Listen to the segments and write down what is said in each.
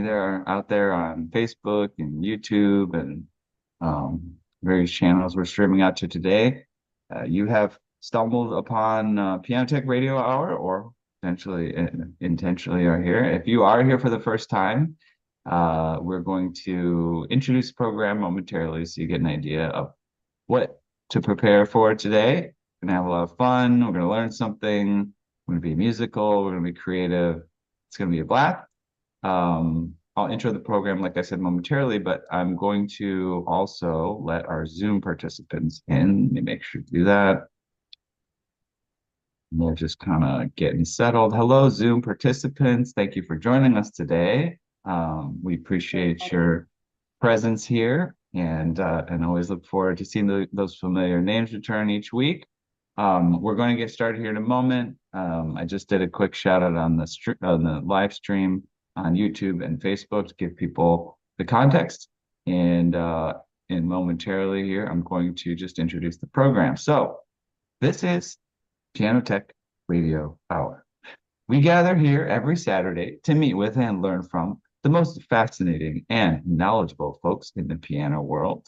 there out there on Facebook and YouTube and various channels we're streaming out to today. You have stumbled upon Piano Tech Radio Hour, or potentially intentionally are here. If you are here for the first time, we're going to introduce the program momentarily so you get an idea of what to prepare for today. We're gonna have a lot of fun. We're gonna learn something. We're gonna be musical. We're gonna be creative. It's gonna be a blast. I'll intro the program, like I said, momentarily, but I'm going to also let our Zoom participants in. Let me make sure to do that. We're just kind of getting settled. Hello, Zoom participants. Thank you for joining us today. We appreciate your presence here and always look forward to seeing those familiar names return each week. We're going to get started here in a moment. I just did a quick shout out on the live stream on YouTube and Facebook to give people the context. And momentarily here, I'm going to just introduce the program. So this is Piano Tech Radio Hour. We gather here every Saturday to meet with and learn from the most fascinating and knowledgeable folks in the piano world.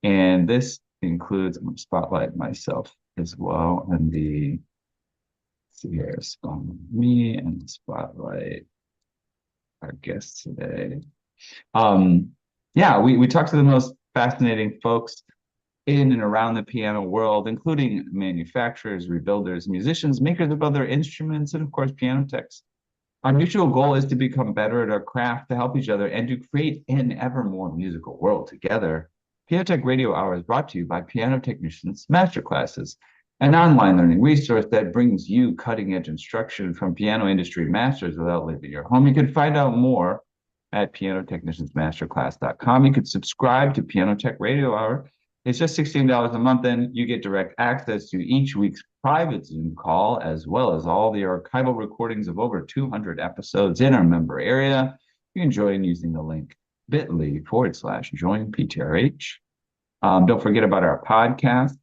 And this includes, I'm going to spotlight myself as well, and let's see here, me and the spotlight our guest today. Yeah, we talk to the most fascinating folks in and around the piano world, including manufacturers, rebuilders, musicians, makers of other instruments, and of course, piano techs. Our mutual goal is to become better at our craft, to help each other, and to create an ever more musical world together. Piano Tech Radio Hour is brought to you by Piano Technicians Masterclasses, an online learning resource that brings you cutting-edge instruction from piano industry masters without leaving your home. You can find out more at pianotechniciansmasterclass.com. You could subscribe to Piano Tech Radio Hour. It's just $16 a month, and you get direct access to each week's private Zoom call, as well as all the archival recordings of over 200 episodes in our member area. You can join using the link bit.ly/join-PTRH. Don't forget about our podcast,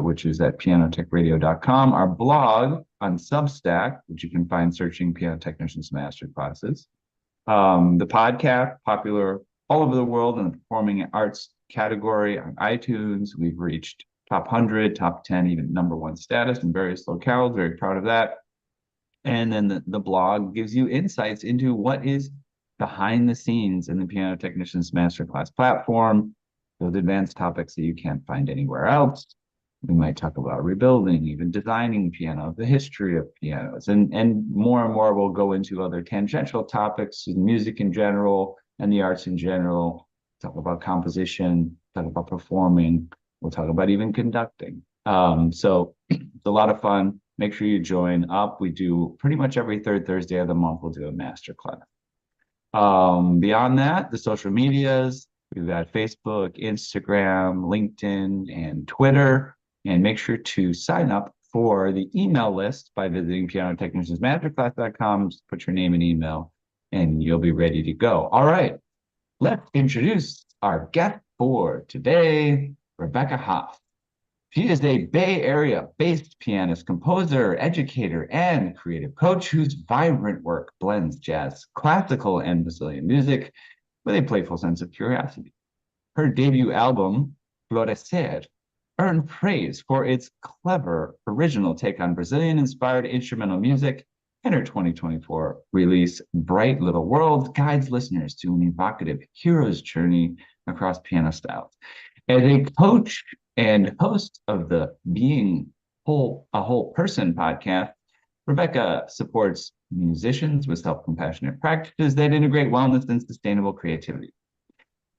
which is at pianotechradio.com, our blog on Substack, which you can find searching Piano Technicians Masterclasses. The podcast, popular all over the world in the performing arts category on iTunes. We've reached top 100, top 10, even #1 status in various locales. Very proud of that. And then the blog gives you insights into what is behind the scenes in the Piano Technicians Masterclass platform, those advanced topics that you can't find anywhere else. We might talk about rebuilding, even designing piano, the history of pianos, and more we'll go into other tangential topics, music in general, and the arts in general. Talk about composition, talk about performing. We'll talk about even conducting. So it's a lot of fun. Make sure you join up. We do pretty much every third Thursday of the month, we'll do a master class. Beyond that, the social medias, we've got Facebook, Instagram, LinkedIn, and Twitter. And make sure to sign up for the email list by visiting pianotechniciansmasterclass.com. Just put your name and email, and you'll be ready to go. All right, let's introduce our guest for today, Rebecca Hoff. She is a Bay Area-based pianist, composer, educator, and creative coach whose vibrant work blends jazz, classical, and Brazilian music with a playful sense of curiosity. Her debut album, Florescer, earned praise for its clever, original take on Brazilian-inspired instrumental music, and her 2024 release, Bright Little World, guides listeners to an evocative hero's journey across piano styles. As a coach and host of the Being a Whole Person podcast, Rebecca supports musicians with self-compassionate practices that integrate wellness and sustainable creativity.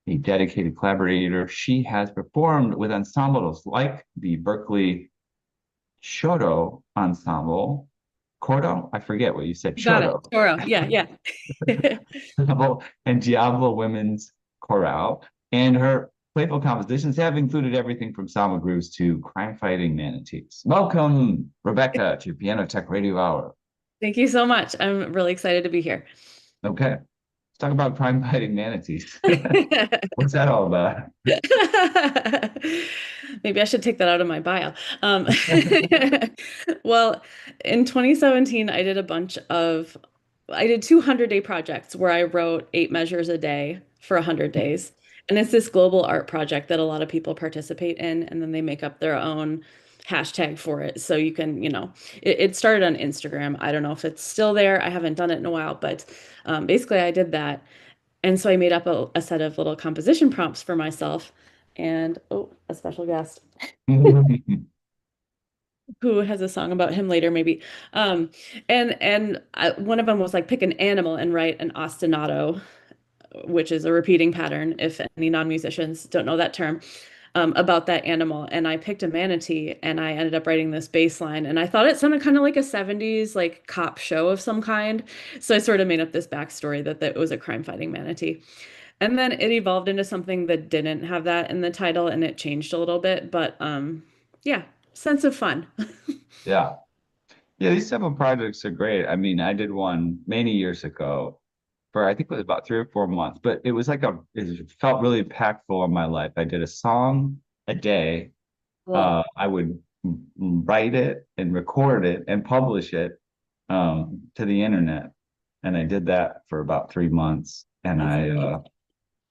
A dedicated collaborator, she has performed with ensembles like the Berkeley Choro ensemble. Choro? I forget what you said. Got it. Choro. Choro. Yeah. And Diablo Women's Chorale. And her playful compositions have included everything from samba grooves to crime-fighting manatees. Welcome, Rebecca, to Piano Tech Radio Hour. Thank you so much. I'm really excited to be here. Okay. Let's talk about crime-fighting manatees. What's that all about? Maybe I should take that out of my bio. Well, in 2017, I did a bunch of I did 200-day projects where I wrote 8 measures a day for 100 days. And it's this global art project that a lot of people participate in, and then they make up their own hashtag for it. So you can, it started on Instagram. I don't know if it's still there. I haven't done it in a while, but basically I did that. And so I made up a set of little composition prompts for myself. And oh, a special guest who has a song about him later, maybe. One of them was like pick an animal and write an ostinato, which is a repeating pattern, if any non-musicians don't know that term, about that animal. And I picked a manatee and I ended up writing this bass line. And I thought it sounded kind of like a 70s like cop show of some kind. So I sort of made up this backstory that it was a crime-fighting manatee. And then it evolved into something that didn't have that in the title and it changed a little bit. But yeah, sense of fun. Yeah. Yeah, these several projects are great. I mean, I did one many years ago for I think it was about 3 or 4 months, but it was like it felt really impactful on my life. I did a song a day. Cool. I would write it and record it and publish it to the internet. And I did that for about 3 months. And That's amazing.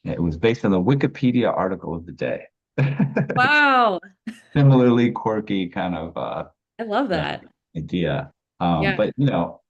it was based on the Wikipedia article of the day. Wow. Similarly quirky kind of I love yeah, that. idea. Yeah. But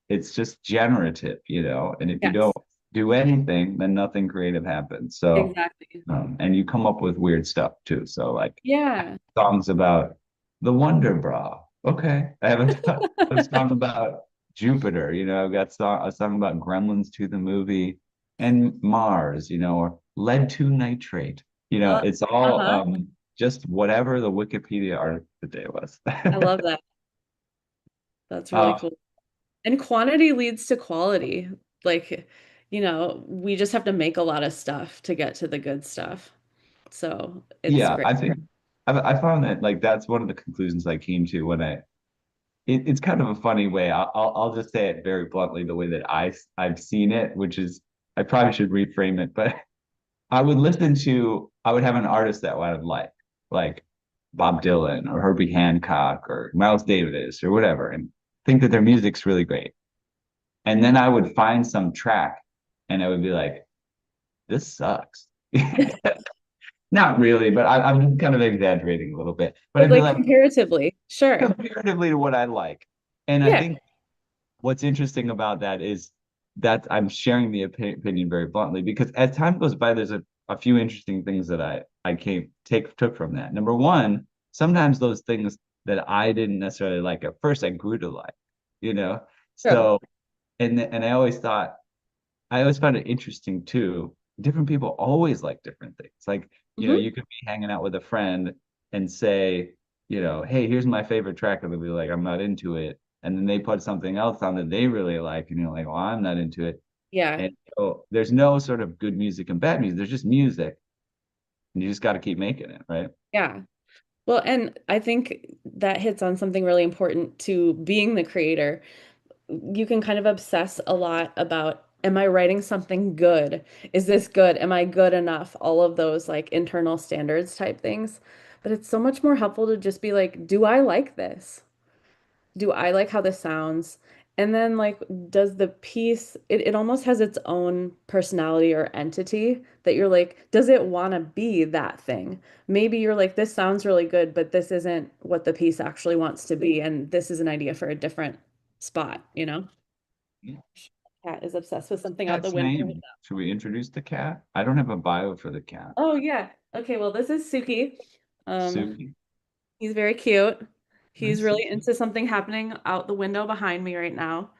it's just generative, and if you don't Yes. do anything, then nothing creative happens. So, Exactly. and you come up with weird stuff too. So, like Yeah. songs about the Wonder Bra. Okay, I have a song about Jupiter. I've got a song about Gremlins to the movie and Mars. Or lead to nitrate. It's all Uh-huh. just whatever the Wikipedia article today was. I love that. That's really uh, cool. And quantity leads to quality. Like, we just have to make a lot of stuff to get to the good stuff. So it's yeah, great. I think I found that like that's one of the conclusions I came to when it's kind of a funny way. I'll just say it very bluntly the way that I've seen it, which is I probably should reframe it, but I would have an artist that I would like Bob Dylan or Herbie Hancock or Miles Davis or whatever, and think that their music's really great. And then I would find some track and I would be like, this sucks. Not really, but I'm just kind of exaggerating a little bit. But But I'd be like like, comparatively, sure. comparatively to what I like. And I Yeah, think what's interesting about that is that I'm sharing the opinion very bluntly because as time goes by, there's a few interesting things that I took from that. Number one, sometimes those things that I didn't necessarily like at first, I grew to like, you know. true. So and I always found it interesting too. Different people always like different things. Like, Hmm. you could be hanging out with a friend and say, hey, here's my favorite track. And they'll be like, I'm not into it. And then they put something else on that they really like. And you're like, well, I'm not into it. Yeah, And so there's no sort of good music and bad music. There's just music. And you just got to keep making it, right? yeah. Well, and I think that hits on something really important to being the creator. You can kind of obsess a lot about, am I writing something good? Is this good? Am I good enough? All of those like internal standards type things. But it's so much more helpful to just be like, do I like this? Do I like how this sounds? And then like, does the piece, it almost has its own personality or entity that you're like, does it want to be that thing? Maybe you're like, this sounds really good, but this isn't what the piece actually wants to be. And this is an idea for a different spot, you know? Yeah. Cat is obsessed with something out the Cat's window. name. Should we introduce the cat? I don't have a bio for the cat. Oh yeah. Okay, well, this is Suki. Um, Suki. he's very cute. He's Nice, really Suki. into something happening out the window behind me right now.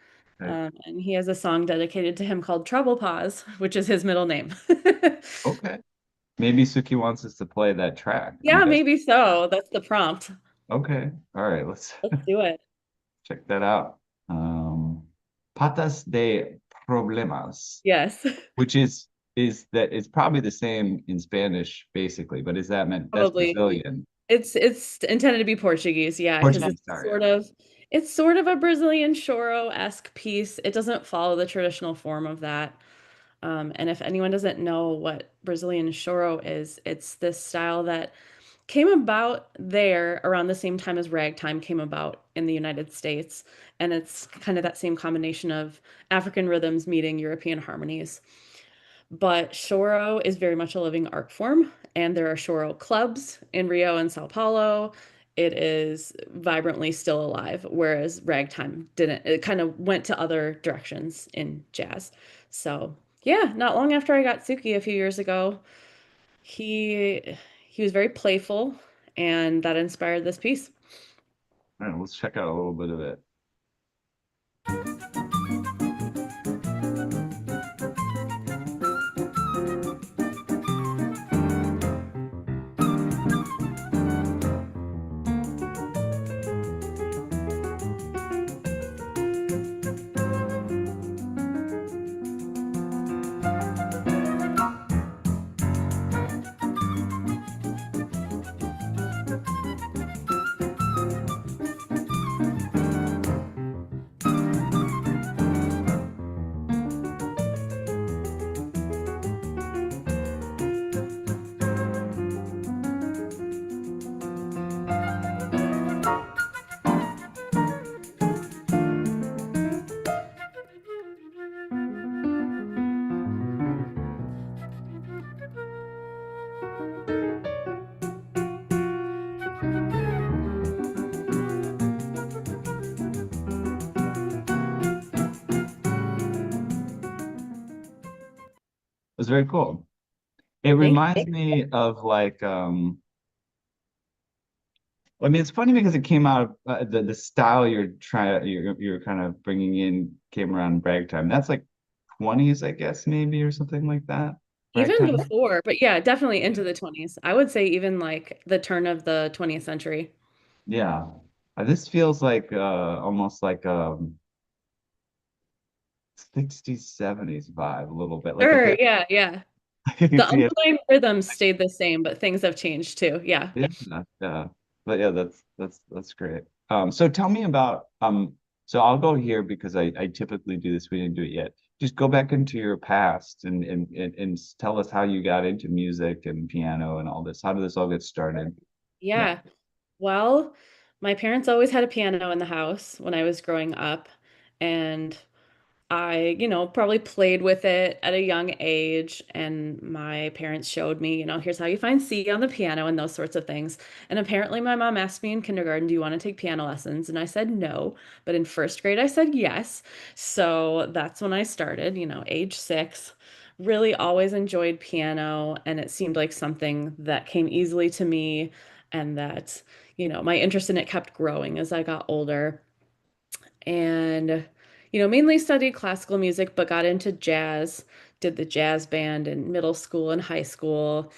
Okay. And he has a song dedicated to him called Trouble Pause, which is his middle name. Okay. Maybe Suki wants us to play that track. I'm Yeah, guessing. maybe so. That's the prompt. Okay. All right. Let's Let's do it. check that out. Patas de problemas, Yes, which is that it's probably the same in Spanish, basically, but is that meant that's probably. Brazilian? It's intended to be Portuguese, yeah, because Portuguese, sorry. it's sort of a Brazilian Choro-esque piece. It doesn't follow the traditional form of that. And if anyone doesn't know what Brazilian Choro is, it's this style that came about there around the same time as ragtime came about in the United States. And it's kind of that same combination of African rhythms meeting European harmonies. But Choro is very much a living art form, and there are Choro clubs in Rio and Sao Paulo. It is vibrantly still alive, whereas ragtime didn't. It kind of went to other directions in jazz. So, yeah, not long after I got Suki a few years ago, he was very playful, and that inspired this piece. All right, let's check out a little bit of it. It's very cool. It Thank reminds me of like I mean, it's funny because it came out of the style you're kind of bringing in came around ragtime. That's like 20s, I guess, maybe or something like that. Even Ragtime. before, but yeah, definitely Yeah. into the 20s. I would say even like the turn of the 20th century. Yeah. This feels like almost like 60s, 70s vibe a little bit. Like I Sure, could yeah, yeah. I can The see it. underlying rhythms stayed the same, but things have changed too. Yeah. Yeah, yeah. But yeah, that's great. So tell me about so I'll go here because I typically do this. We didn't do it yet. Just go back into your past and tell us how you got into music and piano and all this. How did this all get started? Yeah. Yeah. Well, my parents always had a piano in the house when I was growing up, and I probably played with it at a young age, and my parents showed me here's how you find C on the piano and those sorts of things. And apparently my mom asked me in kindergarten, "Do you want to take piano lessons?" And I said no, but in first grade I said yes. So that's when I started age 6. Really always enjoyed piano, and it seemed like something that came easily to me, and that my interest in it kept growing as I got older. And mainly studied classical music, but got into jazz, did the jazz band in middle school and high school.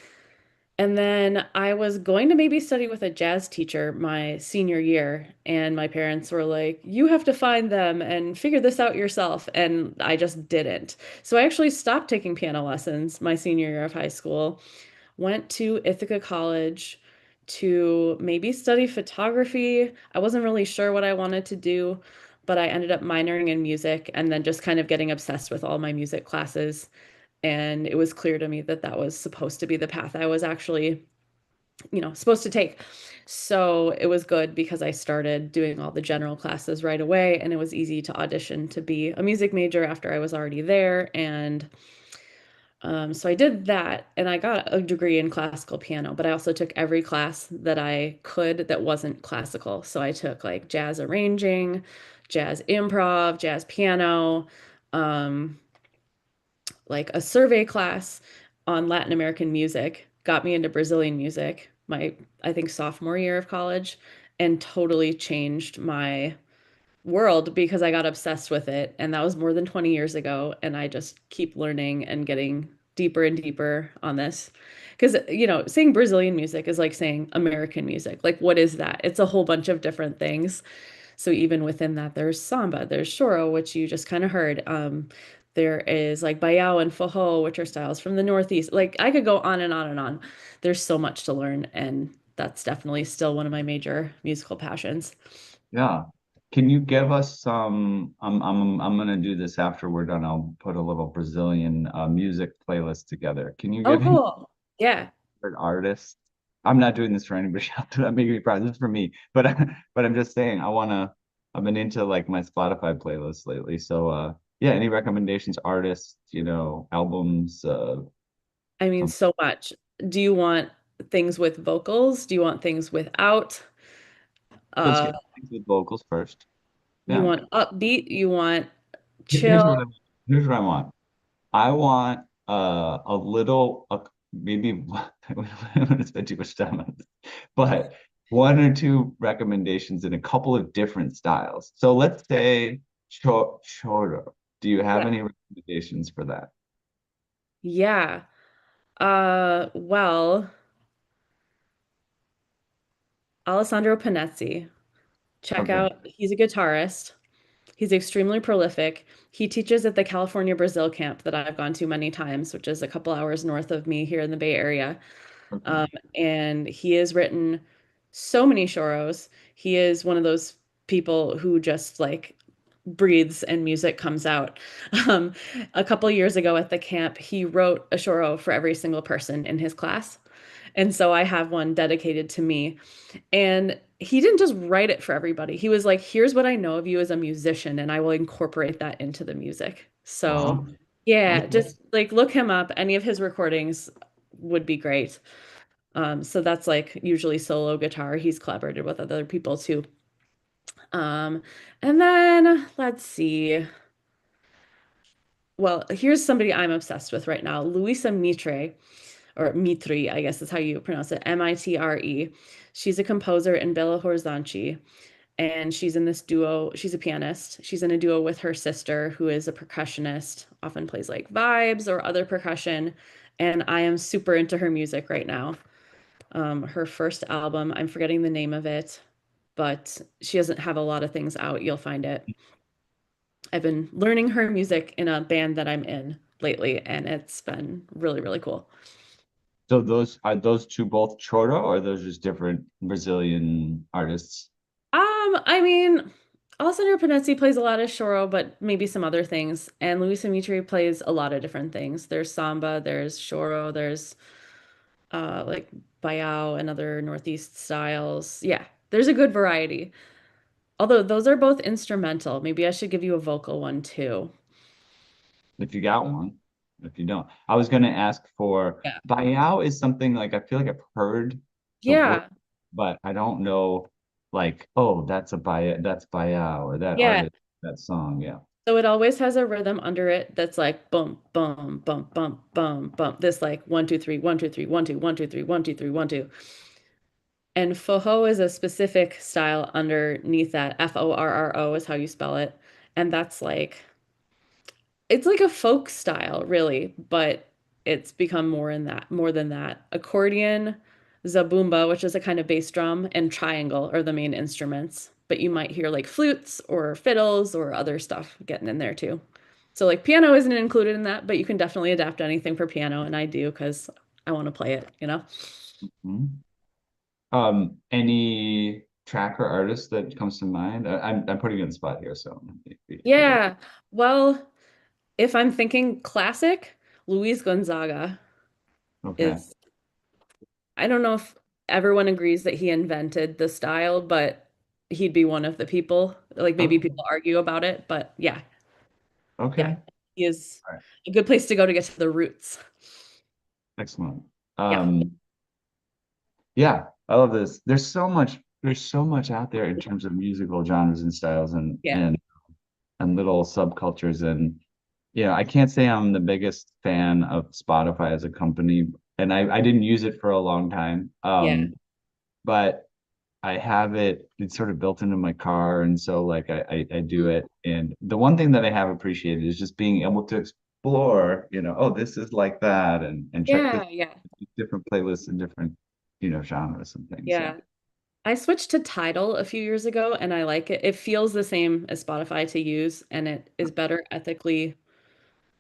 And then I was going to maybe study with a jazz teacher my senior year, and my parents were like, "You have to find them and figure this out yourself." And I just didn't. So I actually stopped taking piano lessons my senior year of high school, went to Ithaca College to maybe study photography. I wasn't really sure what I wanted to do, but I ended up minoring in music and then just kind of getting obsessed with all my music classes. And it was clear to me that that was supposed to be the path I was actually supposed to take. So it was good because I started doing all the general classes right away, and it was easy to audition to be a music major after I was already there. And so I did that, and I got a degree in classical piano, but I also took every class that I could that wasn't classical. So I took like jazz arranging, jazz improv, jazz piano, um, like a survey class on Latin American music, got me into Brazilian music, I think, sophomore year of college, and totally changed my world because I got obsessed with it. And that was more than 20 years ago. And I just keep learning and getting deeper and deeper on this. Because saying Brazilian music is like saying American music. Like, what is that? It's a whole bunch of different things. So even within that, there's samba, there's choro, which you just kind of heard. There is like baião and forró, which are styles from the Northeast. Like I could go on and on and on. There's so much to learn, and that's definitely still one of my major musical passions. Yeah. Can you give us some I'm gonna do this after we're done. I'll put a little Brazilian music playlist together. Can you Oh, give me cool. Yeah. an artist? I'm not doing this for anybody else. That make me proud. This is for me. But but I'm just saying I wanna. I've been into like my Spotify playlist lately. So yeah, any recommendations, artists, albums, I mean, some so much. Do you want things with vocals? Do you want things without? let's Uh, get things with vocals first. you Yeah. want upbeat? You want Here's chill? here's what I want. I want a little maybe I'm gonna spend too much time on this, but one or two recommendations in a couple of different styles. So let's say Choro. Do you have Yeah. any recommendations for that? Yeah. Well, Alessandro Panezzi. Check Okay. out, he's a guitarist. He's extremely prolific. He teaches at the California Brazil camp that I've gone to many times, which is a couple hours north of me here in the Bay Area. Okay. Um, and he has written so many choros. He is one of those people who just like breathes and music comes out. Um, a couple years ago at the camp, he wrote a choro for every single person in his class. And so I have one dedicated to me. And he didn't just write it for everybody. He was like, here's what I know of you as a musician, and I will incorporate that into the music. So, Wow. yeah, Okay. just like look him up. Any of his recordings would be great. So that's like usually solo guitar. He's collaborated with other people too. Um, and then let's see. Well, here's somebody I'm obsessed with right now, Luisa Mitre, or Mitri, I guess is how you pronounce it, Mitre. She's a composer in Belo Horizonte, and she's in this duo. She's a pianist. She's in a duo with her sister, who is a percussionist, often plays like vibes or other percussion. And I am super into her music right now. Her first album, I'm forgetting the name of it, but she doesn't have a lot of things out. You'll find it. I've been learning her music in a band that I'm in lately, and it's been really, really cool. So those two both Choro, or are those just different Brazilian artists? I mean, Alessandro Panezzi plays a lot of choro, but maybe some other things. And Luisa Mitri plays a lot of different things. There's samba, there's choro, there's like baião and other Northeast styles. Yeah, there's a good variety. Although those are both instrumental. Maybe I should give you a vocal one too. If you got one. If you don't, I was going to ask for Yeah. Bayao is something like I feel like I've heard the word, Yeah. but I don't know like, oh, that's Bayao or that Yeah. artist, that song. Yeah. So it always has a rhythm under it that's like boom, boom, boom, boom, boom, boom. This like 1, 2, 3, 1, 2, 3, 1, 2, 1, 2, 3, 1, 2, 3, 1, 2. And Foho is a specific style underneath that. Forro is how you spell it. And that's like, it's like a folk style, really, but it's become more than that. Accordion, zabumba, which is a kind of bass drum, and triangle are the main instruments. But you might hear like flutes or fiddles or other stuff getting in there too. So like piano isn't included in that, but you can definitely adapt anything for piano, and I do because I want to play it, you know? Mhm. Any track or artist that comes to mind? I'm putting you on the spot here, so if you don't. Yeah. Well, if I'm thinking classic, Luis Gonzaga Okay. is, I don't know if everyone agrees that he invented the style, but he'd be one of the people. Like maybe Okay. people argue about it, but yeah, yeah. Okay. He is All right. a good place to go to get to the roots. Excellent. Yeah. Yeah, I love this. There's so much out there in terms of musical genres and styles Yeah. and little subcultures. And I can't say I'm the biggest fan of Spotify as a company, and I didn't use it for a long time. Yeah. But I have it's sort of built into my car, and so like I do Mm. it. And the one thing that I have appreciated is just being able to explore, oh, this is like that, and check this Yeah. Yeah. different playlists and different, genres and things. Yeah. Yeah. I switched to Tidal a few years ago and I like it. It feels the same as Spotify to use and it is better ethically.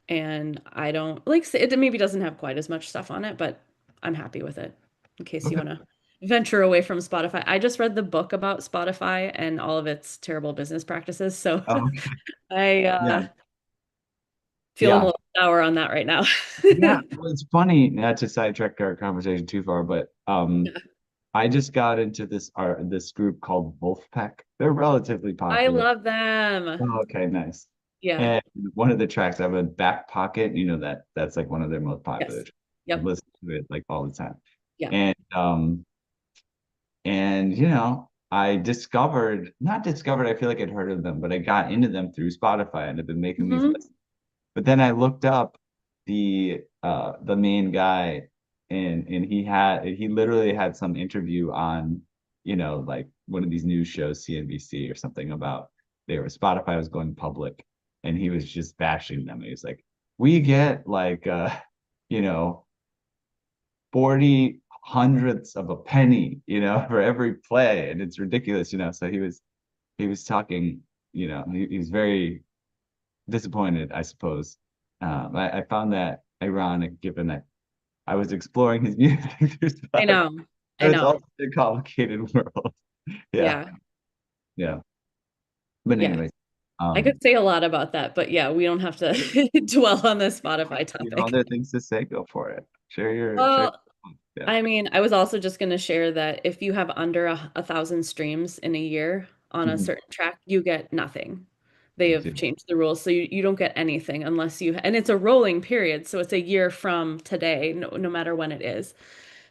And I don't like it maybe doesn't have quite as much stuff on it, but I'm happy with it in case you Okay. want to venture away from Spotify. I just read the book about Spotify and all of its terrible business practices. So Okay. I Yeah. feeling a Yeah. little sour on that right now. Yeah. Well, it's funny not to sidetrack our conversation too far, but I just got into this group called Wolfpack. They're relatively I popular. love them. Oh, okay, nice. Yeah. And one of the tracks I have a back pocket, that's like one of their most popular Yes. tracks. I Yep. listen to it like all the time. Yeah. And I discovered, not discovered, I feel like I'd heard of them, but I got into them through Spotify and have been making these Hmm. lists. But then I looked up the main guy, and he literally had some interview on, like one of these news shows, CNBC or something, about Spotify was going public, and he was just bashing them. He was like, we get like you know 40 hundredths of a penny, for every play, and it's ridiculous. So he was talking, he was very disappointed, I suppose. I found that ironic, given that I was exploring his music through I Spotify. know. I But it's know. also a complicated world. Yeah, Yeah. yeah. But Yeah. anyways, I um, could say a lot about that, but yeah, we don't have to dwell on the Spotify topic. other things to say, go for it. Share. Well, Yeah. I mean, I was also just going to share that if you have under a thousand streams in a year on a Mhm. certain track, you get nothing. They Me have too. changed the rules, so you don't get anything unless and it's a rolling period, so it's a year from today, no matter when it is.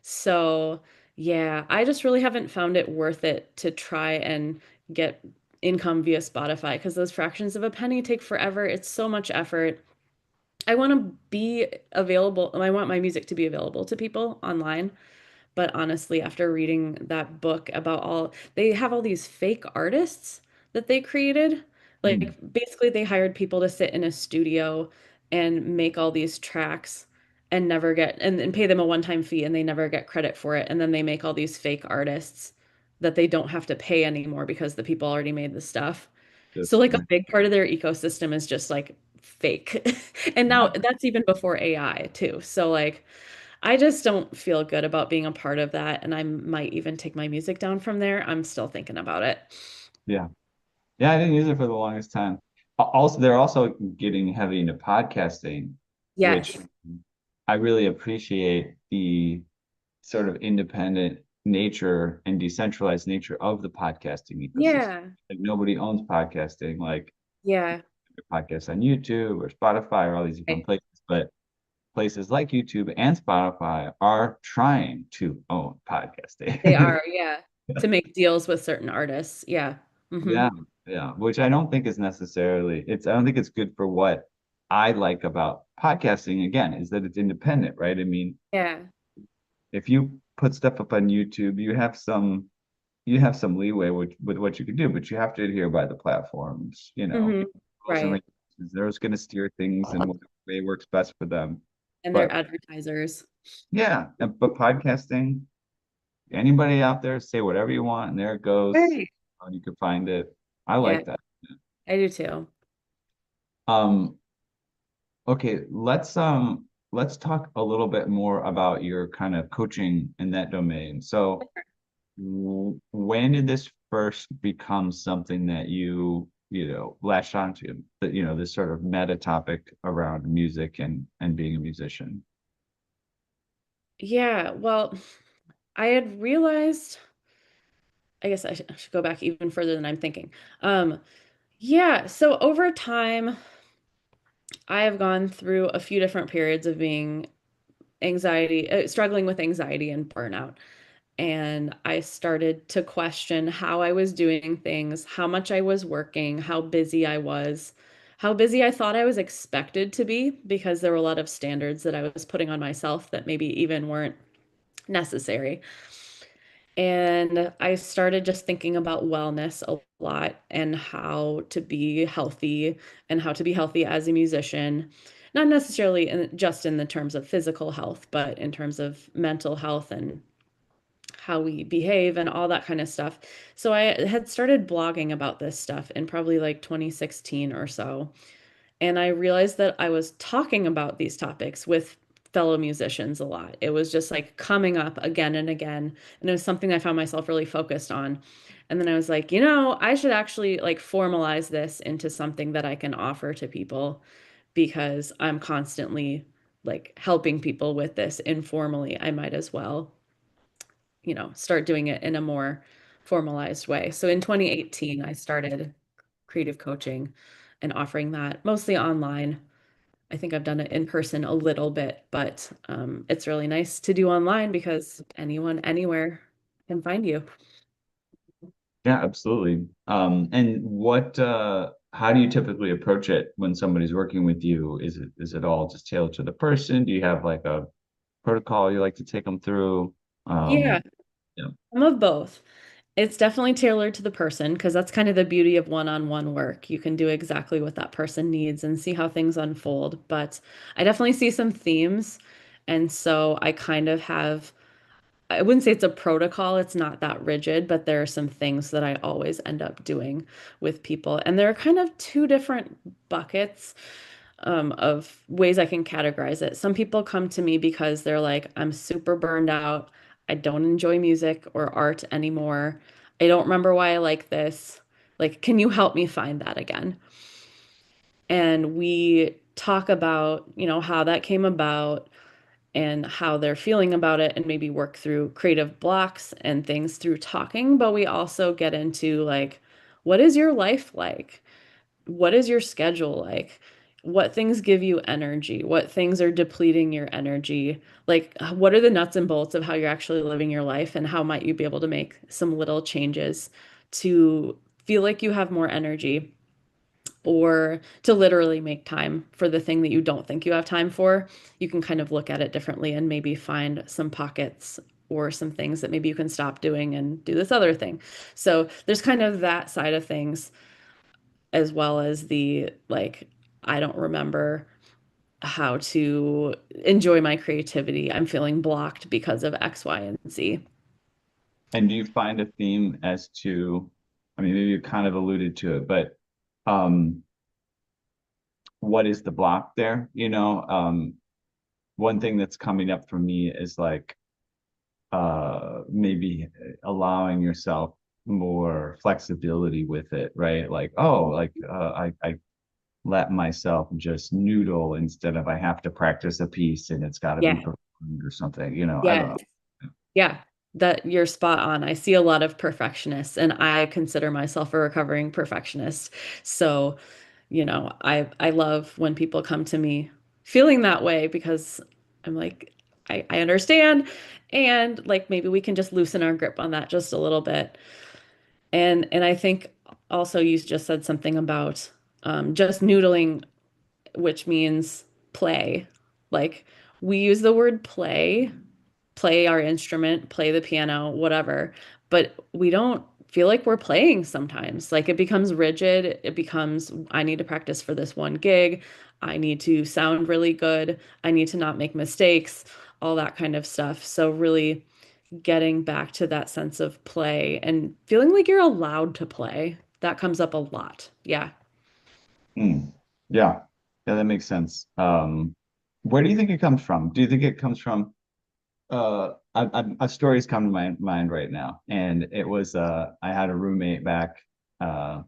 So, yeah, I just really haven't found it worth it to try and get income via Spotify because those fractions of a penny take forever. It's so much effort. I want to be available. I want my music to be available to people online. But honestly, after reading that book about they have all these fake artists that they created. Mm. Like basically they hired people to sit in a studio and make all these tracks and never get and pay them a one-time fee and they never get credit for it. And then they make all these fake artists that they don't have to pay anymore because the people already made the stuff. So Just like a big part of their ecosystem is just like fake. And now yeah, that's even before AI too. So like I just don't feel good about being a part of that, and I might even take my music down from there. I'm still thinking about it. yeah, yeah. I didn't use it for the longest time. Also, they're also getting heavy into podcasting, which Yes. I really appreciate the sort of independent nature and decentralized nature of the podcasting ecosystem. Yeah. Like nobody owns podcasting, like Yeah. podcasts on YouTube or Spotify or all these different Right. places, but places like YouTube and Spotify are trying to own They podcasting. are, yeah. To make deals with certain artists. Yeah. Hmm. Yeah, yeah, which I don't think is necessarily I don't think it's good for what I like about podcasting, again, is that it's independent, right? I mean, Yeah. if you put stuff up on YouTube, you have some leeway with what you can do, but you have to adhere by the platforms, Hmm. rules and Right. regulations. They're just going to steer things in whatever way works best for them. And they're But advertisers. yeah, but podcasting, anybody out there, say whatever you want, and there it goes. Right. And you can find it. I Yeah, like that. I do too. Um, okay, let's talk a little bit more about your kind of coaching in that domain. So when did this first become something that you latched onto, that this sort of meta topic around music and being a musician? Yeah, well, I had realized, I guess I should go back even further than I'm thinking. Yeah, so over time, I have gone through a few different periods of being struggling with anxiety and burnout. And I started to question how I was doing things, how much I was working, how busy I was, how busy I thought I was expected to be, because there were a lot of standards that I was putting on myself that maybe even weren't necessary. And I started just thinking about wellness a lot and how to be healthy and how to be healthy as a musician, not necessarily just in the terms of physical health, but in terms of mental health and how we behave and all that kind of stuff. So I had started blogging about this stuff in probably like 2016 or so. And I realized that I was talking about these topics with fellow musicians a lot. It was just like coming up again and again. And it was something I found myself really focused on. And then I was like, I should actually like formalize this into something that I can offer to people because I'm constantly like helping people with this informally. I might as well, start doing it in a more formalized way. So in 2018, I started creative coaching and offering that mostly online. I think I've done it in person a little bit, but it's really nice to do online because anyone, anywhere can find you. Yeah, absolutely. And how do you typically approach it when somebody's working with you? Is it all just tailored to the person? Do you have like a protocol you like to take them through? Yeah, Yeah. some of both. It's definitely tailored to the person because that's kind of the beauty of one-on-one work. You can do exactly what that person needs and see how things unfold. But I definitely see some themes. And so I kind of have, I wouldn't say it's a protocol, it's not that rigid, but there are some things that I always end up doing with people. And there are kind of two different buckets of ways I can categorize it. Some people come to me because they're like, I'm super burned out. I don't enjoy music or art anymore. I don't remember why I like this. Like, can you help me find that again? And we talk about, how that came about and how they're feeling about it and maybe work through creative blocks and things through talking. But we also get into like, what is your life like? What is your schedule like? What things give you energy? What things are depleting your energy? Like, what are the nuts and bolts of how you're actually living your life, and how might you be able to make some little changes to feel like you have more energy or to literally make time for the thing that you don't think you have time for? You can kind of look at it differently and maybe find some pockets or some things that maybe you can stop doing and do this other thing. So there's kind of that side of things as well as the like, I don't remember how to enjoy my creativity. I'm feeling blocked because of X, Y, and Z. And do you find a theme as to, I mean, maybe you kind of alluded to it, but um, what is the block there? One thing that's coming up for me is like maybe allowing yourself more flexibility with it, right? Like, oh, like I let myself just noodle instead of I have to practice a piece and it's got to be Yeah. performed or something, I don't Yeah. know. Yeah. That you're spot on. I see a lot of perfectionists and I consider myself a recovering perfectionist. So, I love when people come to me feeling that way because I'm like, I understand. And like maybe we can just loosen our grip on that just a little bit. And I think also you just said something about just noodling, which means play. Like we use the word play our instrument, play the piano, whatever, but we don't feel like we're playing sometimes. Like it becomes rigid. It becomes, I need to practice for this one gig. I need to sound really good. I need to not make mistakes, all that kind of stuff. So really getting back to that sense of play and feeling like you're allowed to play. That comes up a lot. Yeah. Hmm. Yeah. Yeah, that makes sense. Where do you think it comes from? Do you think it comes from a story's come to my mind right now, and it was I had a roommate back uh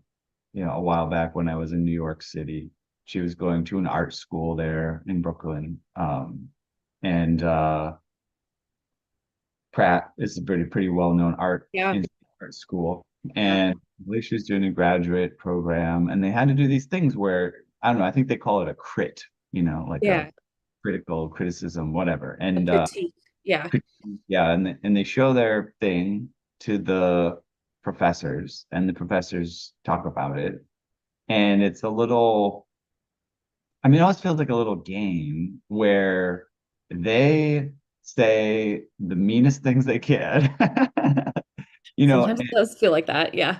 a while back when I was in New York City. She was going to an art school there in Brooklyn. And Pratt is a pretty well-known Yeah. art school. Yeah. And I believe she was doing a graduate program, and they had to do these things where I don't know, I think they call it a crit, like a Yeah. critical criticism, whatever. A And critique. Yeah. yeah, and they show their thing to the professors, and the professors talk about it. And it's a little, I mean, it always feels like a little game where they say the meanest things they can. Sometimes it And does feel like that. Yeah.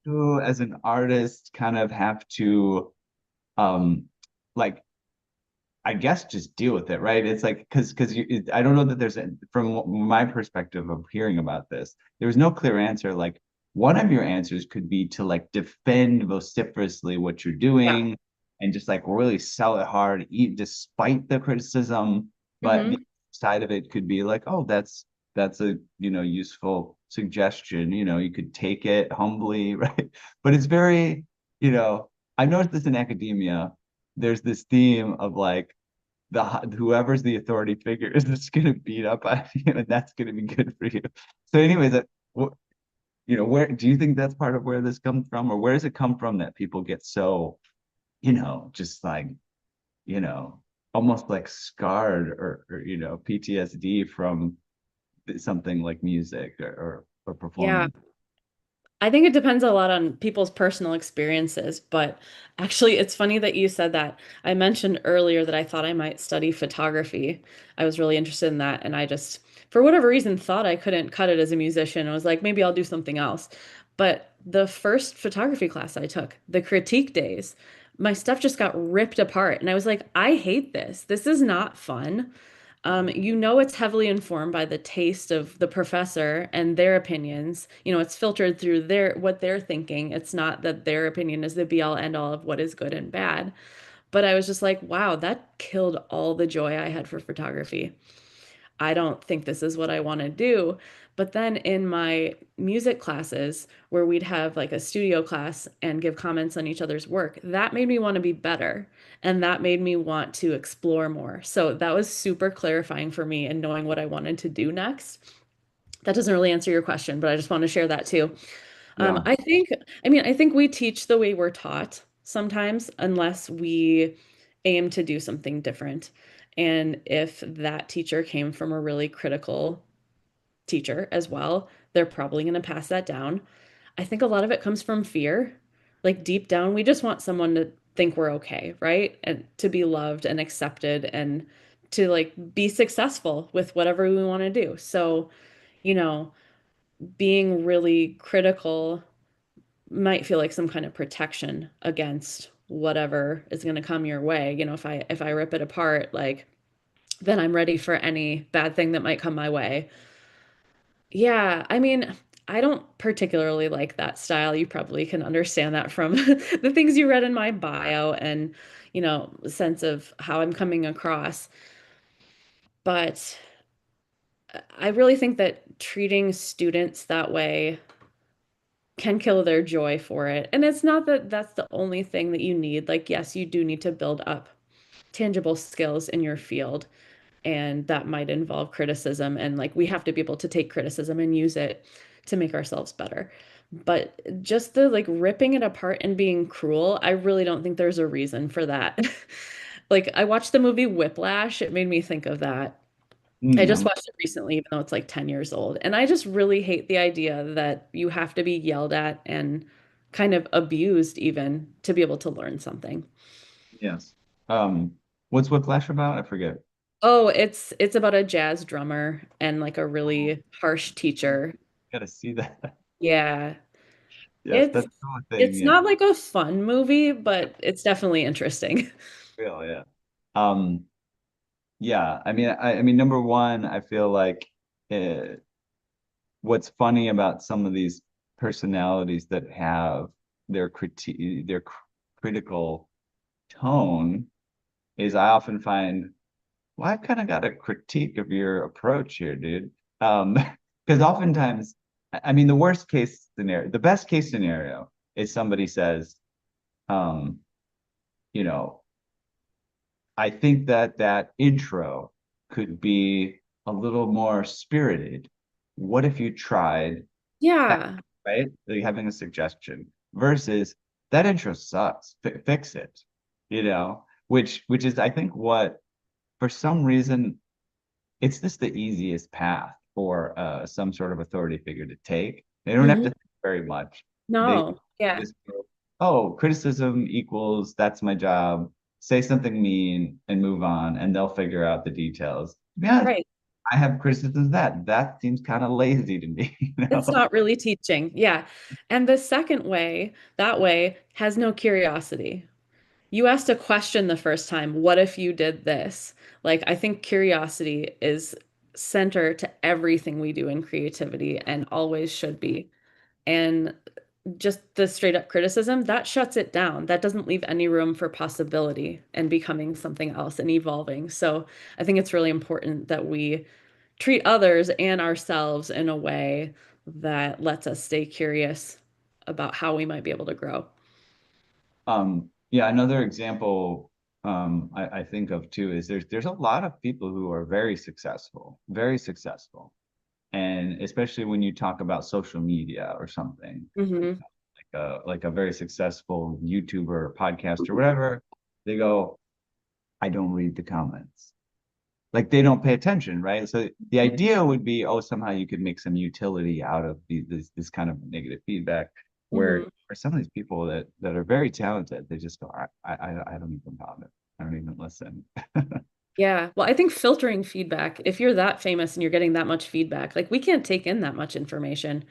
you as an artist kind of have to um like I guess just deal with it, right? It's like because I don't know that from my perspective of hearing about this, there was no clear answer. Like one of your answers could be to like defend vociferously what you're Yeah. doing and just like really sell it hard, eat despite the criticism. But the Hmm. side of it could be like, oh, that's a useful suggestion. You could take it humbly, right? But it's very, I've noticed this in academia. There's this theme of like whoever's the authority figure is just going to beat up on you, and that's going to be good for you. So, anyways, where do you think that's part of where this comes from, or where does it come from that people get so, just like, you know, almost like scarred or PTSD from something like music or Yeah. performance? I think it depends a lot on people's personal experiences, but actually, it's funny that you said that. I mentioned earlier that I thought I might study photography. I was really interested in that, and I just, for whatever reason, thought I couldn't cut it as a musician. I was like, maybe I'll do something else. But the first photography class I took, the critique days, my stuff just got ripped apart, and I was like, I hate this. This is not fun. It's heavily informed by the taste of the professor and their opinions. It's filtered through what they're thinking. It's not that their opinion is the be all end all of what is good and bad. But I was just like, wow, that killed all the joy I had for photography. I don't think this is what I want to do. But then in my music classes, where we'd have like a studio class and give comments on each other's work, that made me want to be better. And that made me want to explore more. So that was super clarifying for me in knowing what I wanted to do next. That doesn't really answer your question, but I just want to share that too. Yeah. I think we teach the way we're taught sometimes, unless we aim to do something different. And if that teacher came from a really critical teacher as well, they're probably going to pass that down. I think a lot of it comes from fear. Like deep down, we just want someone to think we're okay, right? And to be loved and accepted and to like be successful with whatever we want to do. So, you know, being really critical might feel like some kind of protection against whatever is going to come your way. If I rip it apart, like then I'm ready for any bad thing that might come my way. Yeah, I mean, I don't particularly like that style. You probably can understand that from the things you read in my bio and, sense of how I'm coming across. But I really think that treating students that way can kill their joy for it. And it's not that that's the only thing that you need. Like, yes, you do need to build up tangible skills in your field, and that might involve criticism. And like, we have to be able to take criticism and use it to make ourselves better. But just the like ripping it apart and being cruel, I really don't think there's a reason for that. Like, I watched the movie Whiplash, it made me think of that. I just I'm watched it recently, even though it's like 10 years old. And I just really hate the idea that you have to be yelled at and kind of abused even to be able to learn something. Yes. What's Whiplash about? I forget. Oh, it's about a jazz drummer and like a Oh, really harsh teacher. gotta see that. Yeah. Yes, It's that's the thing. it's Yeah, not like a fun movie, but it's definitely interesting. real. Yeah. Um, yeah. I mean, number one, I feel like uh, what's funny about some of these personalities that have their critical tone is I often find, well, I've kind of got a critique of your approach here, dude. Um, because oftentimes, I mean, the worst case scenario, the best case scenario is somebody says, um, you know, I think that that intro could be a little more spirited. What if you tried that, Yeah. right? Like having a suggestion versus that intro sucks. Fix it, which is I think what for some reason it's just the easiest path for some sort of authority figure to take. They don't have to Mhm. think very much. They No. Yeah. just go, oh, criticism equals that's my job. Say something mean and move on, and they'll figure out the details. Yeah, Right. I have criticisms that seems kind of lazy to me, you It's know? not really teaching. Yeah. And the second way, that way, has no curiosity. You asked a question the first time, what if you did this? Like, I think curiosity is center to everything we do in creativity and always should be. And just the straight up criticism, that shuts it down. That doesn't leave any room for possibility and becoming something else and evolving. So I think it's really important that we treat others and ourselves in a way that lets us stay curious about how we might be able to grow. Yeah, another example. I think of too is there's a lot of people who are very successful. And especially when you talk about social media or something, Hmm. like a very successful YouTuber or podcaster, whatever, they go, I don't read the comments. Like they don't pay attention, right? So the idea would be, oh, somehow you could make some utility out of this kind of negative feedback, where Hmm. for some of these people that are very talented, they just go, I don't even bother. I don't even listen. Yeah. Well, I think filtering feedback, if you're that famous and you're getting that much feedback, like we can't take in that much information.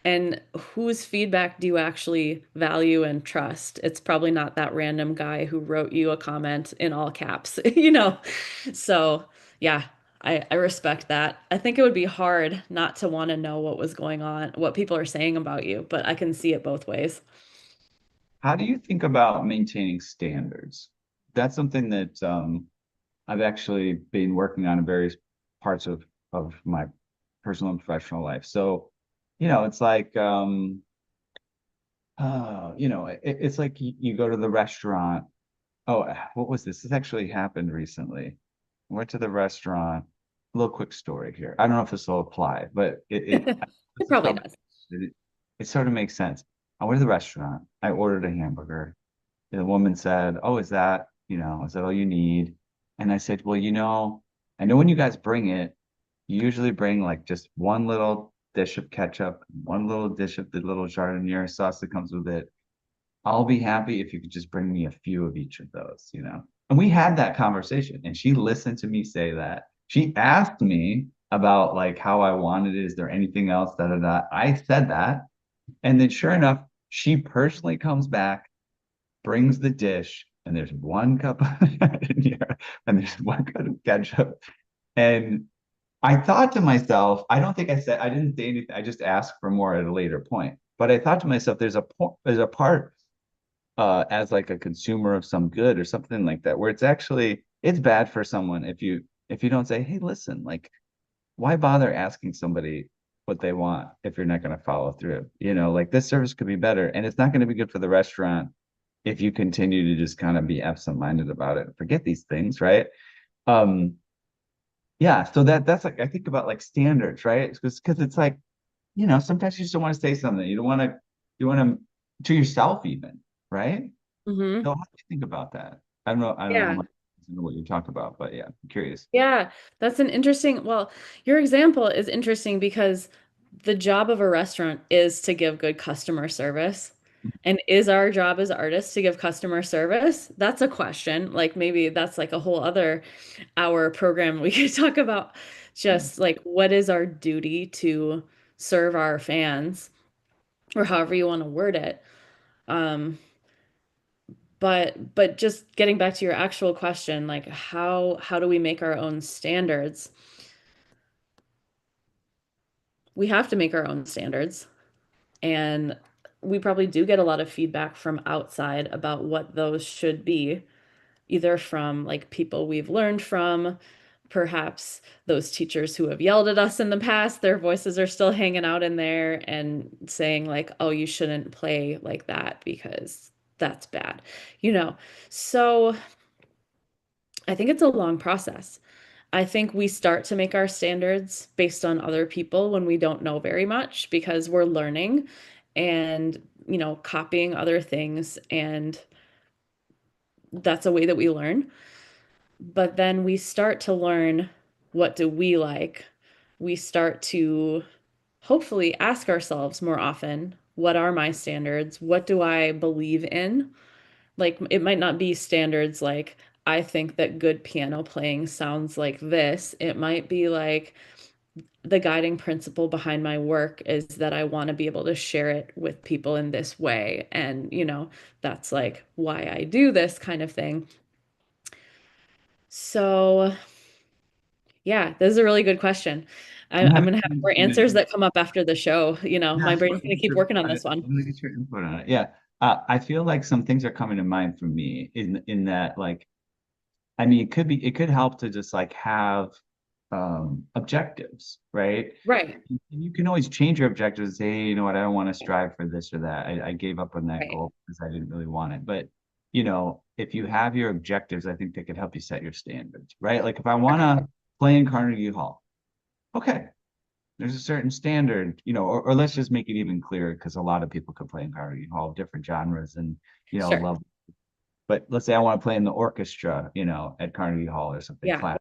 And whose feedback do you actually value and trust? It's probably not that random guy who wrote you a comment in all caps, you know? So, yeah, I respect that. I think it would be hard not to want to know what was going on, what people are saying about you, but I can see it both ways. How do you think about maintaining standards? That's something that I've actually been working on in various parts of my personal and professional life. So, it's like it's like you go to the restaurant. Oh, what was this? This actually happened recently. I went to the restaurant. A little quick story here. I don't know if this will apply, but It this is probably how does. it sort of makes sense. I went to the restaurant. I ordered a hamburger. The woman said, "Oh, is that all you need?" And I said, "Well, I know when you guys bring it, you usually bring like just one little dish of ketchup, one little dish of the little jardiniere sauce that comes with it. I'll be happy if you could just bring me a few of each of those." And we had that conversation, and she listened to me say that. She asked me about like how I wanted it. Is there anything else? Da da da. I said that, and then sure enough, she personally comes back, brings the dish, and there's one cup of jardiniere, and there's one cup of ketchup, and I thought to myself, I didn't say anything. I just asked for more at a later point. But I thought to myself, there's a part as like a consumer of some good or something like that, where it's bad for someone if you don't say, hey, listen, like, why bother asking somebody what they want if you're not going to follow through? Like this service could be better, and it's not going to be good for the restaurant if you continue to just kind of be absent-minded about it. Forget these things, right? Um, yeah, so that's like I think about like standards, right? Because it's like, sometimes you just don't want to say something. You want to yourself even, right? Hmm. So how do you think about that? I don't know how Yeah. much into what you talk about, but yeah, I'm curious. Yeah, that's an interesting, well, your example is interesting because the job of a restaurant is to give good customer service. And is our job as artists to give customer service? That's a question. Like maybe that's like a whole other hour program we could talk about Yeah. just like what is our duty to serve our fans or however you want to word it. Um, but just getting back to your actual question, like how do we make our own standards? We have to make our own standards. And we probably do get a lot of feedback from outside about what those should be, either from like people we've learned from, perhaps those teachers who have yelled at us in the past, their voices are still hanging out in there and saying, like, oh, you shouldn't play like that because that's bad, you know? So I think it's a long process. I think we start to make our standards based on other people when we don't know very much because we're learning and, copying other things. And that's a way that we learn. But then we start to learn what do we like? We start to hopefully ask ourselves more often, what are my standards? What do I believe in? Like it might not be standards like I think that good piano playing sounds like this. It might be like the guiding principle behind my work is that I want to be able to share it with people in this way. And, that's like why I do this kind of thing. So, yeah, this is a really good question. I'm I'm having going to have fun more looking answers into that come up after the show. My Yeah, brain's going to keep working on this one. I'm gonna get your input on it. Yeah. I feel like some things are coming to mind for me in that like I mean it could help to just like have objectives, right? Right. You can always change your objectives and say, hey, you know what, I don't want to strive for this or that. I gave up on that Right. goal because I didn't really want it. But if you have your objectives, I think they could help you set your standards, right? Like if I want to play in Carnegie Hall, okay, there's a certain standard, or let's just make it even clearer because a lot of people could play in Carnegie Hall, different genres and, Sure. love. But let's say I want to play in the orchestra, at Carnegie Hall or something Yeah. class,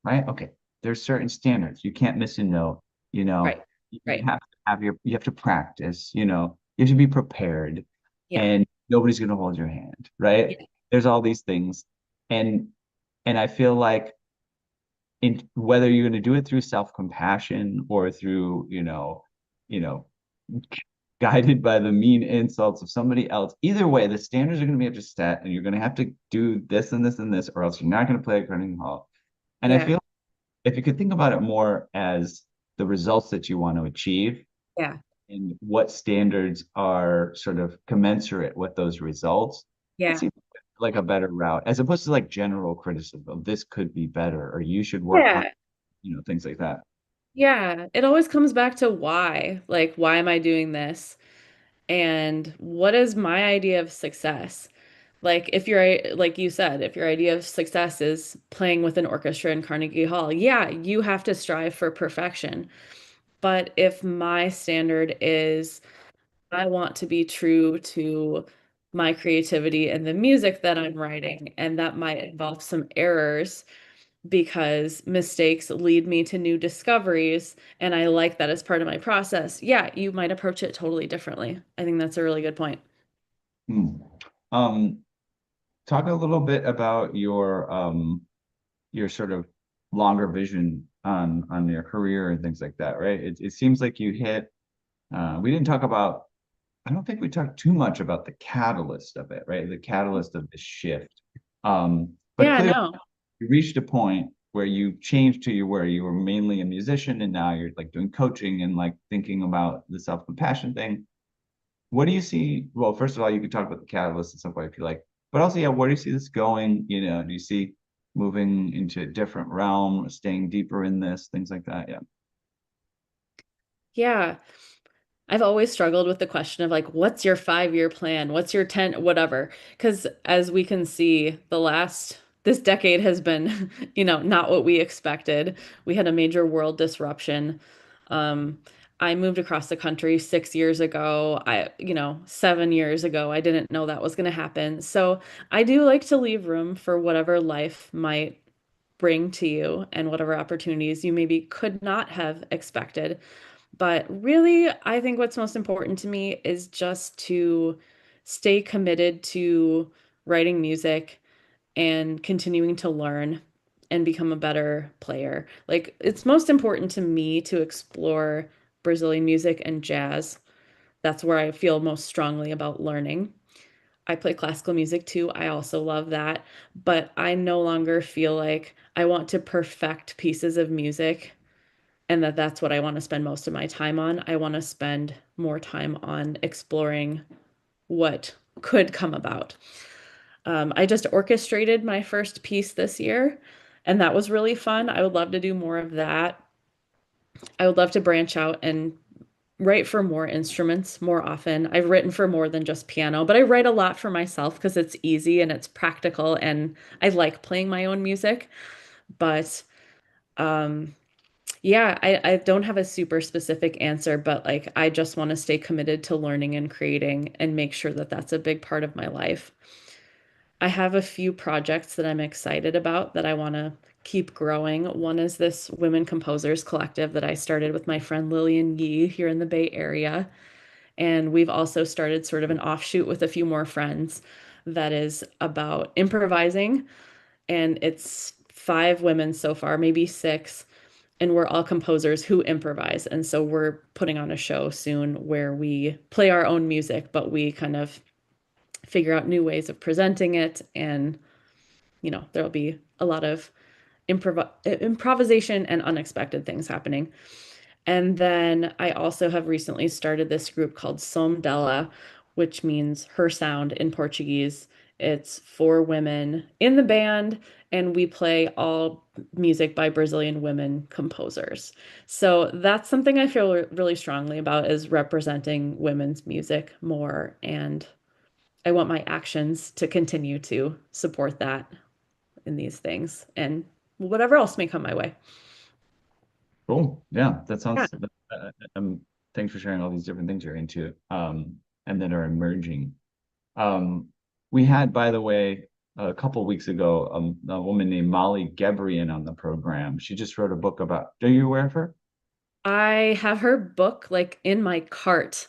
right? Okay, there's certain standards. You can't miss a note, you know. Right. You Right. have to you have to practice, you have to be prepared, Yeah. and nobody's going to hold your hand, right? Yeah. There's all these things, and I feel like in whether you're going to do it through self-compassion or through, you know, guided by the mean insults of somebody else. Either way, the standards are going to be up to set, and you're going to have to do this and this and this, or else you're not going to play at Carnegie Hall. And I Yeah. feel if you could think about it more as the results that you want to achieve Yeah. and what standards are sort of commensurate with those results, that Yeah. seems like a better route, as opposed to like general criticism. This could be better, or you should work hard, Yeah. things like that. Yeah. It always comes back to why. Like, why am I doing this? And what is my idea of success? Like, if like you said, if your idea of success is playing with an orchestra in Carnegie Hall, yeah, you have to strive for perfection. But if my standard is I want to be true to my creativity and the music that I'm writing, and that might involve some errors because mistakes lead me to new discoveries, and I like that as part of my process. Yeah, you might approach it totally differently. I think that's a really good point. Hmm. Um, Talk a little bit about your sort of longer vision on your career and things like that, right? It seems like you hit we didn't talk about I don't think we talked too much about the catalyst of it, right? The catalyst of the shift. But Yeah, clearly no. you reached a point where you changed to where you were mainly a musician and now you're like doing coaching and like thinking about the self-compassion thing. What do you see? Well, first of all, you could talk about the catalyst at some point if you like, but also, yeah, where do you see this going? Do you see moving into a different realm, staying deeper in this, things like that? Yeah. Yeah. I've always struggled with the question of like, what's your 5-year plan? What's your 10, whatever? Because as we can see, this decade has been, not what we expected. We had a major world disruption. Um, I moved across the country 6 years ago. 7 years ago, I didn't know that was going to happen. So I do like to leave room for whatever life might bring to you and whatever opportunities you maybe could not have expected. But really, I think what's most important to me is just to stay committed to writing music and continuing to learn and become a better player. Like, it's most important to me to explore Brazilian music and jazz. That's where I feel most strongly about learning. I play classical music too. I also love that. But I no longer feel like I want to perfect pieces of music and that's what I want to spend most of my time on. I want to spend more time on exploring what could come about. I just orchestrated my first piece this year, and that was really fun. I would love to do more of that. I would love to branch out and write for more instruments more often. I've written for more than just piano, but I write a lot for myself because it's easy and it's practical, and I like playing my own music. But um, yeah, I don't have a super specific answer, but like I just want to stay committed to learning and creating and make sure that that's a big part of my life. I have a few projects that I'm excited about that I want to keep growing. One is this Women Composers Collective that I started with my friend Lillian Yee here in the Bay Area. And we've also started sort of an offshoot with a few more friends that is about improvising. And it's 5 women so far, maybe 6, and we're all composers who improvise. And so we're putting on a show soon where we play our own music, but we kind of figure out new ways of presenting it. And, there'll be a lot of improvisation and unexpected things happening. And then I also have recently started this group called Som dela, which means her sound in Portuguese. It's 4 women in the band, and we play all music by Brazilian women composers. So that's something I feel really strongly about is representing women's music more and I want my actions to continue to support that in these things and whatever else may come my way. Cool. Yeah, that Yeah. sounds. Thanks for sharing all these different things you're into, and that are emerging. Um, we had, by the way, a couple weeks ago, a woman named Molly Gebrian on the program. She just wrote a book about. Are you aware of her? I have her book like in my cart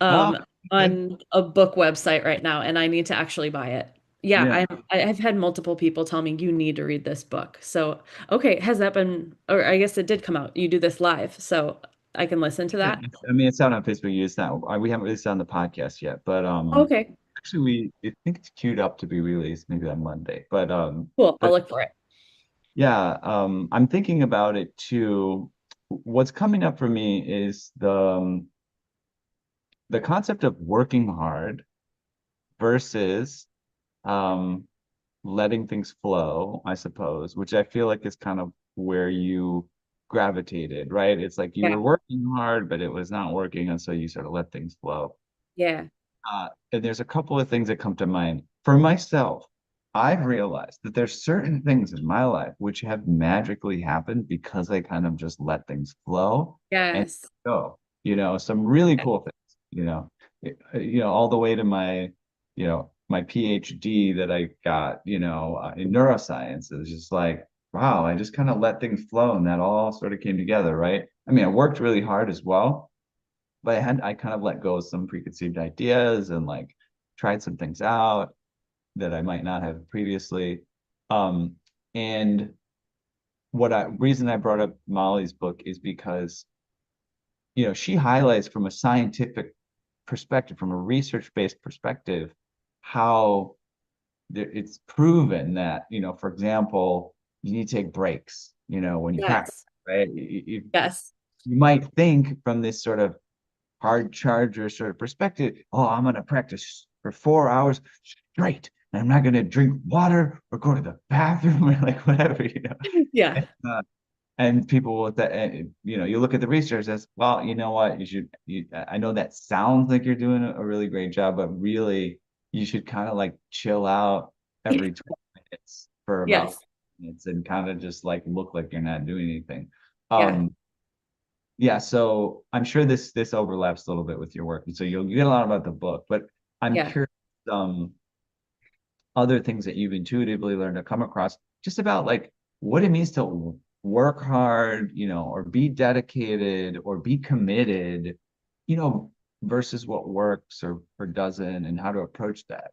Oh, um okay. on a book website right now and I need to actually buy it. Yeah, Yeah. I've had multiple people tell me you need to read this book. So, okay, has that been or I guess it did come out. You do this live, so I can listen to that. I mean, it's out on Facebook. It's not. We haven't released it on the podcast yet, but Okay, actually, I think it's queued up to be released maybe on Monday. cool. I'll But look for it. yeah, I'm thinking about it too. What's coming up for me is the concept of working hard versus um, letting things flow, I suppose, which I feel like is kind of where you gravitated, right? It's like you Yeah. were working hard, but it was not working, and so you sort of let things flow. Yeah. And there's a couple of things that come to mind. For myself, I've realized that there's certain things in my life which have magically happened because I kind of just let things flow and Yes. go. Some really cool things, all the way to my PhD that I got, in neuroscience. It's just like, wow, I just kind of let things flow and that all sort of came together, right? I mean, I worked really hard as well, but I kind of let go of some preconceived ideas and like tried some things out that I might not have previously. Um, and what I reason I brought up Molly's book is because she highlights from a scientific perspective, from a research-based perspective, how it's proven that for example, you need to take breaks. When you practice, Yes. right? You Yes. might think from this sort of hard charger sort of perspective. Oh, I'm going to practice for 4 hours straight. And I'm not going to drink water or go to the bathroom or like whatever. Yeah. And, and people with that, you look at the research as well, you know what, I know that sounds like you're doing a really great job, but really you should kind of like chill out every 20 minutes for about Yes. minutes and kind of just like look like you're not doing anything. Yeah. Um, yeah, so I'm sure this overlaps a little bit with your work, and so you'll get a lot about the book. But I'm Yeah. curious, other things that you've intuitively learned to come across, just about like what it means to work hard, or be dedicated or be committed, you know, versus what works or doesn't, and how to approach that.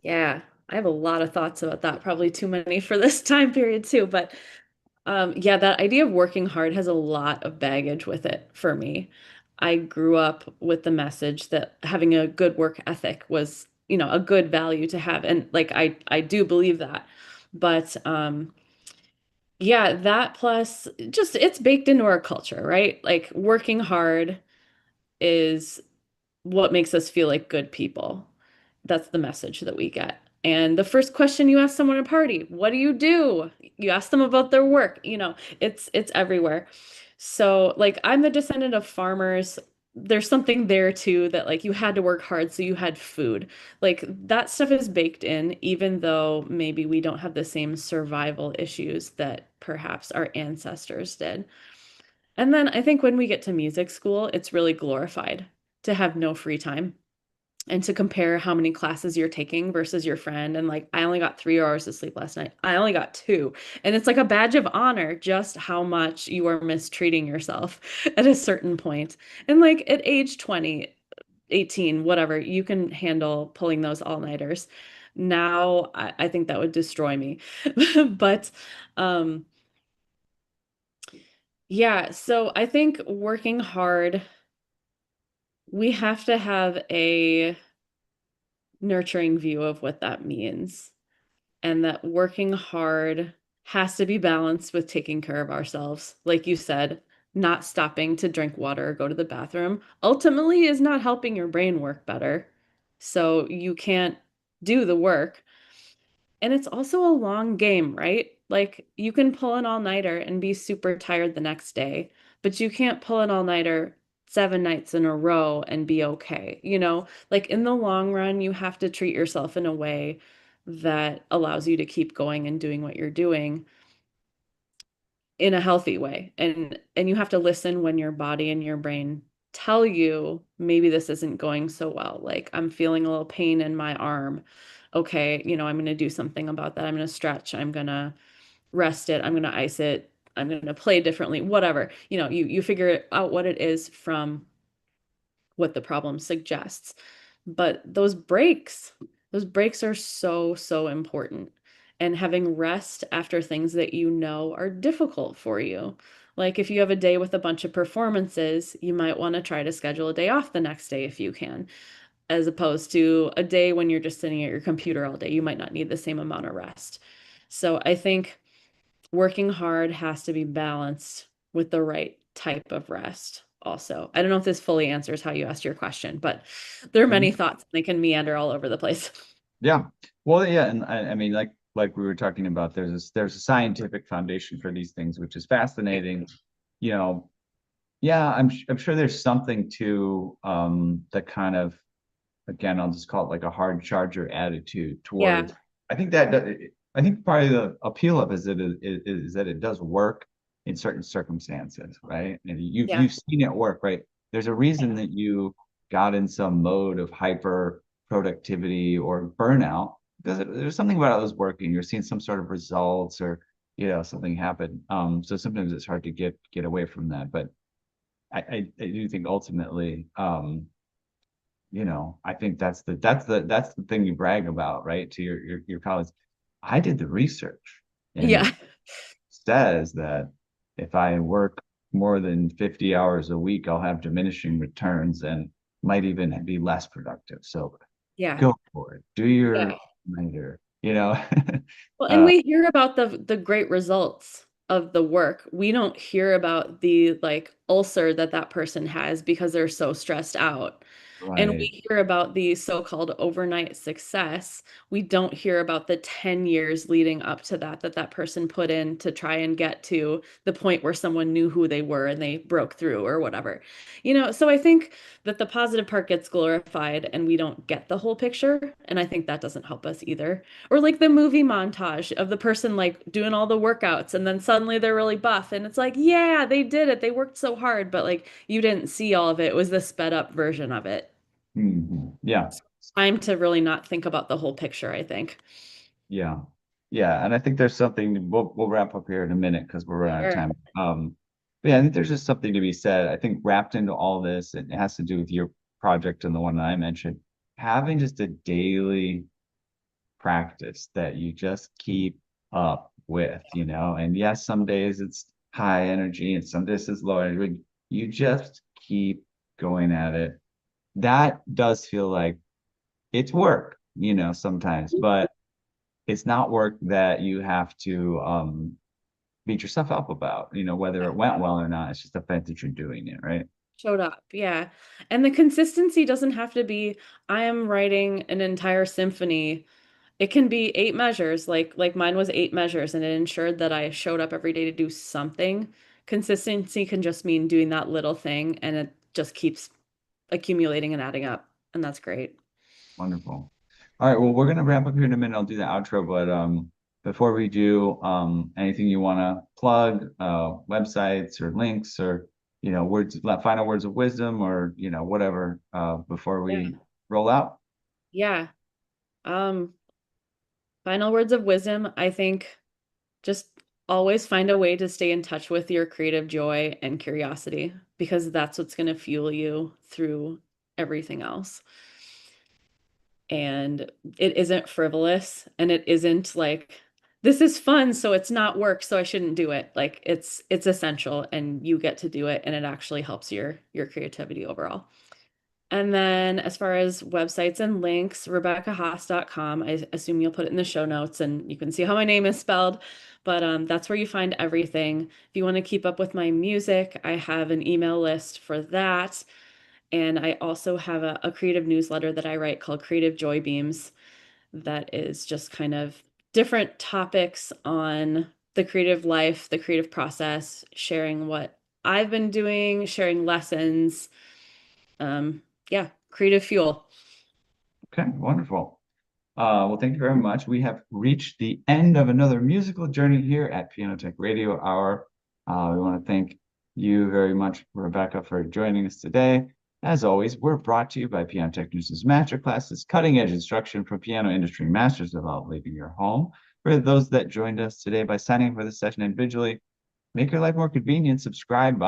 Yeah. I have a lot of thoughts about that, probably too many for this time period too, but yeah, that idea of working hard has a lot of baggage with it for me. I grew up with the message that having a good work ethic was, a good value to have. And like I do believe that. But yeah, that plus just it's baked into our culture, right? Like working hard is what makes us feel like good people. That's the message that we get. And the first question you ask someone at a party, what do you do? You ask them about their work, it's everywhere. So like I'm the descendant of farmers. There's something there too that like you had to work hard so you had food. Like that stuff is baked in, even though maybe we don't have the same survival issues that perhaps our ancestors did. And then I think when we get to music school, it's really glorified to have no free time and to compare how many classes you're taking versus your friend. And like, I only got 3 hours of sleep last night. I only got two. And it's like a badge of honor just how much you are mistreating yourself at a certain point. And like at age 20, 18, whatever, you can handle pulling those all-nighters. Now, I think that would destroy me. But um, yeah, so I think working hard, we have to have a nurturing view of what that means, and that working hard has to be balanced with taking care of ourselves. Like you said, not stopping to drink water or go to the bathroom ultimately is not helping your brain work better. So you can't do the work. And it's also a long game, right? Like you can pull an all-nighter and be super tired the next day, but you can't pull an all-nighter 7 nights in a row and be okay. Like in the long run, you have to treat yourself in a way that allows you to keep going and doing what you're doing in a healthy way. And you have to listen when your body and your brain tell you maybe this isn't going so well. Like I'm feeling a little pain in my arm. Okay, I'm going to do something about that. I'm going to stretch. I'm going to rest it. I'm going to ice it. I'm going to play differently, whatever. You figure out what it is from what the problem suggests. But those breaks are so, so important. And having rest after things that you know are difficult for you. Like if you have a day with a bunch of performances, you might want to try to schedule a day off the next day if you can, as opposed to a day when you're just sitting at your computer all day. You might not need the same amount of rest. So I think working hard has to be balanced with the right type of rest also. I don't know if this fully answers how you asked your question, but there are many thoughts and they can meander all over the place. Yeah. Well, yeah, and I mean, like we were talking about, there's a scientific foundation for these things, which is fascinating. You know, yeah, I'm sure there's something to the kind of, again, I'll just call it like a hard charger attitude Yeah, towards. I think that I think part of the appeal of it is that it does work in certain circumstances, right? And yeah, you've seen it work, right? There's a reason that you got in some mode of hyper productivity or burnout because there's something about it was working. You're seeing some sort of results or something happen. So sometimes it's hard to get away from that, but I do think ultimately, I think that's the thing you brag about, right? To your colleagues. I did the research, and yeah, it says that if I work more than 50 hours a week, I'll have diminishing returns and might even be less productive. So yeah, go for it. Do yeah. your minor. Well, and Uh, we hear about the great results of the work. We don't hear about the like ulcer that person has because they're so stressed out. And right. we hear about the so-called overnight success. We don't hear about the 10 years leading up to that person put in to try and get to the point where someone knew who they were and they broke through or whatever. So I think that the positive part gets glorified and we don't get the whole picture. And I think that doesn't help us either. Or like the movie montage of the person like doing all the workouts and then suddenly they're really buff and it's like, yeah, they did it. They worked so hard, but like you didn't see all of it. It was the sped up version of it. Yeah. Time to really not think about the whole picture, I think. Yeah. Yeah. And I think there's something we'll wrap up here in a minute because we're running out of Sure. time. But yeah, I think there's just something to be said. I think wrapped into all this, it has to do with your project and the one that I mentioned, having just a daily practice that you just keep up with. And yes, some days it's high energy and some days it's low energy. You just keep going at it. That does feel like it's work, sometimes, but it's not work that you have to beat yourself up about, whether it went well or not. It's just the fact that you're doing it, right? Showed up. Yeah. And the consistency doesn't have to be, I am writing an entire symphony. It can be 8 measures, like mine was 8 measures, and it ensured that I showed up every day to do something. Consistency can just mean doing that little thing, and it just keeps accumulating and adding up. And that's great. Wonderful. All right, well, we're gonna wrap up here in a minute. I'll do the outro, but before we do, anything you want to plug, websites or links or words, final words of wisdom or whatever, before Yeah. we roll out. Yeah. Um, Final words of wisdom, I think just always find a way to stay in touch with your creative joy and curiosity because that's what's going to fuel you through everything else. And it isn't frivolous and it isn't like this is fun so it's not work so I shouldn't do it. Like it's essential and you get to do it and it actually helps your creativity overall. And then as far as websites and links, RebeccaHaas.com. I assume you'll put it in the show notes and you can see how my name is spelled. But that's where you find everything. If you want to keep up with my music, I have an email list for that. And I also have a creative newsletter that I write called Creative Joy Beams that is just kind of different topics on the creative life, the creative process, sharing what I've been doing, sharing lessons. Yeah, creative fuel. Okay, wonderful. Well, thank you very much. We have reached the end of another musical journey here at Piano Tech Radio Hour. We want to thank you very much, Rebecca, for joining us today. As always, we're brought to you by Piano Technicians Masterclasses, cutting edge instruction for piano industry masters without leaving your home. For those that joined us today by signing up for the session individually, make your life more convenient. Subscribe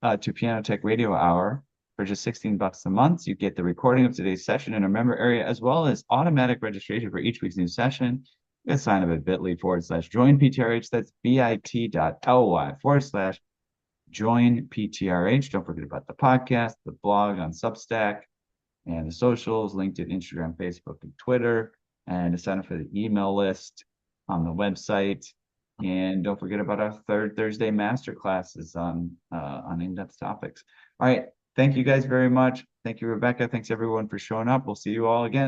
to Piano Tech Radio Hour. For just 16 bucks a month, you get the recording of today's session in a member area, as well as automatic registration for each week's new session. You can sign up at bit.ly/join PTRH. That's bit.ly/join PTRH. Don't forget about the podcast, the blog on Substack, and the socials, LinkedIn, Instagram, Facebook, and Twitter, and to sign up for the email list on the website. And don't forget about our third Thursday master classes on in-depth topics. All right. Thank you guys very much. Thank you, Rebecca. Thanks everyone for showing up. We'll see you all again.